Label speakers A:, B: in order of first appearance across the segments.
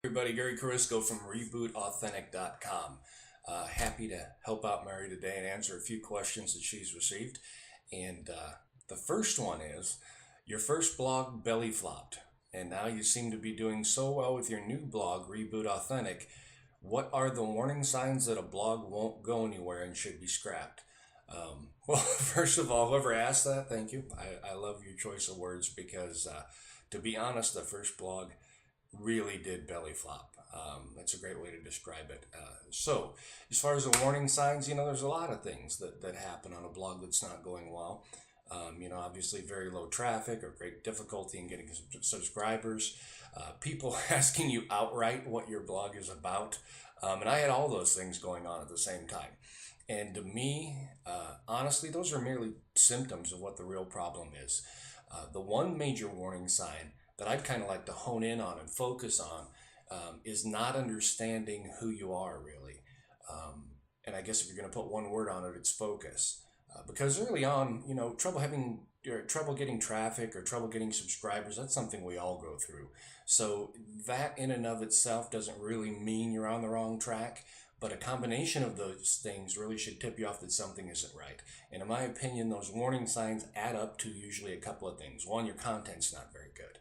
A: Everybody, Gary Carisco from RebootAuthentic.com. Happy to help out Mary today and answer a few questions that she's received. And the first one is, your first blog belly flopped, and now you seem to be doing so well with your new blog, Reboot Authentic. What are the warning signs that a blog won't go anywhere and should be scrapped? Well, first of all, whoever asked that, thank you. I love your choice of words because, to be honest, the first blog really did belly flop. That's a great way to describe it. So, as far as the warning signs, there's a lot of things that happen on a blog that's not going well. Obviously very low traffic or great difficulty in getting subscribers, people asking you outright what your blog is about. And I had all those things going on at the same time. And to me, honestly, those are merely symptoms of what the real problem is. The one major warning sign that I'd kind of like to hone in on and focus on is not understanding who you are really. And I guess if you're going to put one word on it, it's focus. Because early on, trouble getting traffic or trouble getting subscribers, that's something we all go through. So that in and of itself doesn't really mean you're on the wrong track, but a combination of those things really should tip you off that something isn't right. And in my opinion, those warning signs add up to usually a couple of things. One, your content's not very good.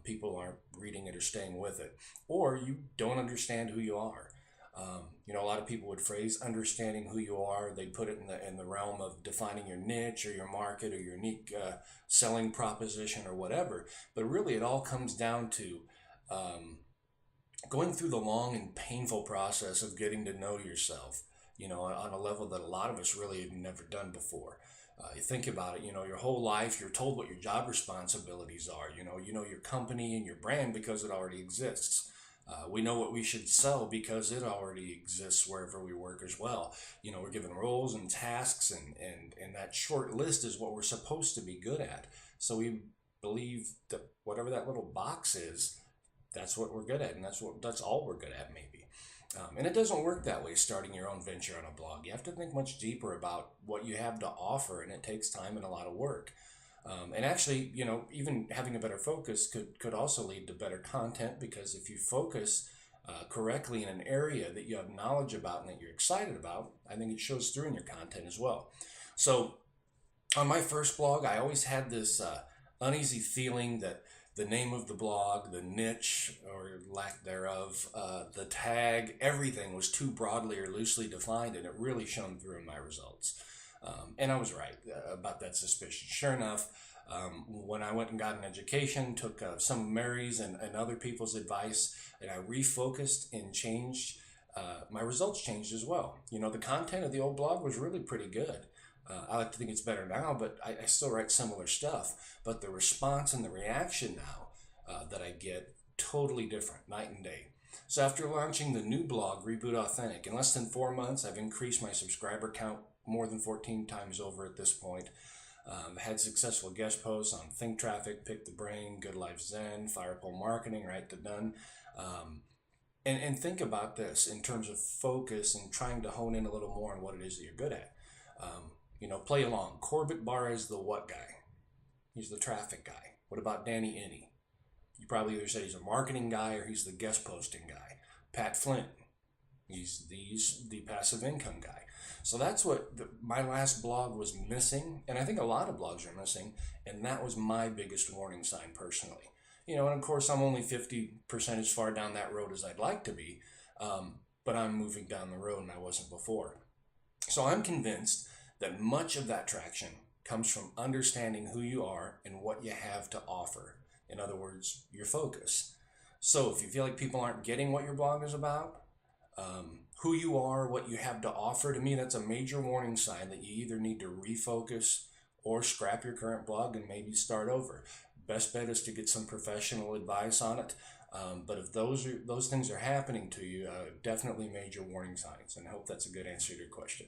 A: People aren't reading it or staying with it, or you don't understand who you are. A lot of people would phrase understanding who you are. They put it in the realm of defining your niche or your market or your unique selling proposition or whatever. But really, it all comes down to going through the long and painful process of getting to know yourself. On a level that a lot of us really have never done before. You think about it, your whole life, you're told what your job responsibilities are. You know your company and your brand because it already exists. We know what we should sell because it already exists wherever we work as well. We're given roles and tasks, and that short list is what we're supposed to be good at. So we believe that whatever that little box is, that's what we're good at, and that's all we're good at, maybe. And it doesn't work that way starting your own venture on a blog. You have to think much deeper about what you have to offer, and it takes time and a lot of work. And actually, even having a better focus could also lead to better content, because if you focus correctly in an area that you have knowledge about and that you're excited about, I think it shows through in your content as well. So on my first blog, I always had this uneasy feeling that the name of the blog, the niche or lack thereof, the tag, everything was too broadly or loosely defined, and it really shone through in my results. And I was right about that suspicion. Sure enough, when I went and got an education, took some of Mary's and other people's advice, and I refocused and changed, my results changed as well. The content of the old blog was really pretty good. I like to think it's better now, but I still write similar stuff. But the response and the reaction now that I get, totally different, night and day. So after launching the new blog, Reboot Authentic, in less than 4 months, I've increased my subscriber count more than 14 times over at this point. Had successful guest posts on Think Traffic, Pick the Brain, Good Life Zen, Firepole Marketing, Right to Done. And think about this in terms of focus and trying to hone in a little more on what it is that you're good at. Play along. Corbett Barr is the what guy? He's the traffic guy. What about Danny Inney? You probably either said he's a marketing guy or he's the guest posting guy. Pat Flynn, he's the passive income guy. So that's what my last blog was missing, and I think a lot of blogs are missing, and that was my biggest warning sign personally. And of course I'm only 50% as far down that road as I'd like to be, but I'm moving down the road and I wasn't before. So I'm convinced that much of that traction comes from understanding who you are and what you have to offer. In other words, your focus. So if you feel like people aren't getting what your blog is about, who you are, what you have to offer, to me, that's a major warning sign that you either need to refocus or scrap your current blog and maybe start over. Best bet is to get some professional advice on it. But if those things are happening to you, definitely major warning signs, and I hope that's a good answer to your question.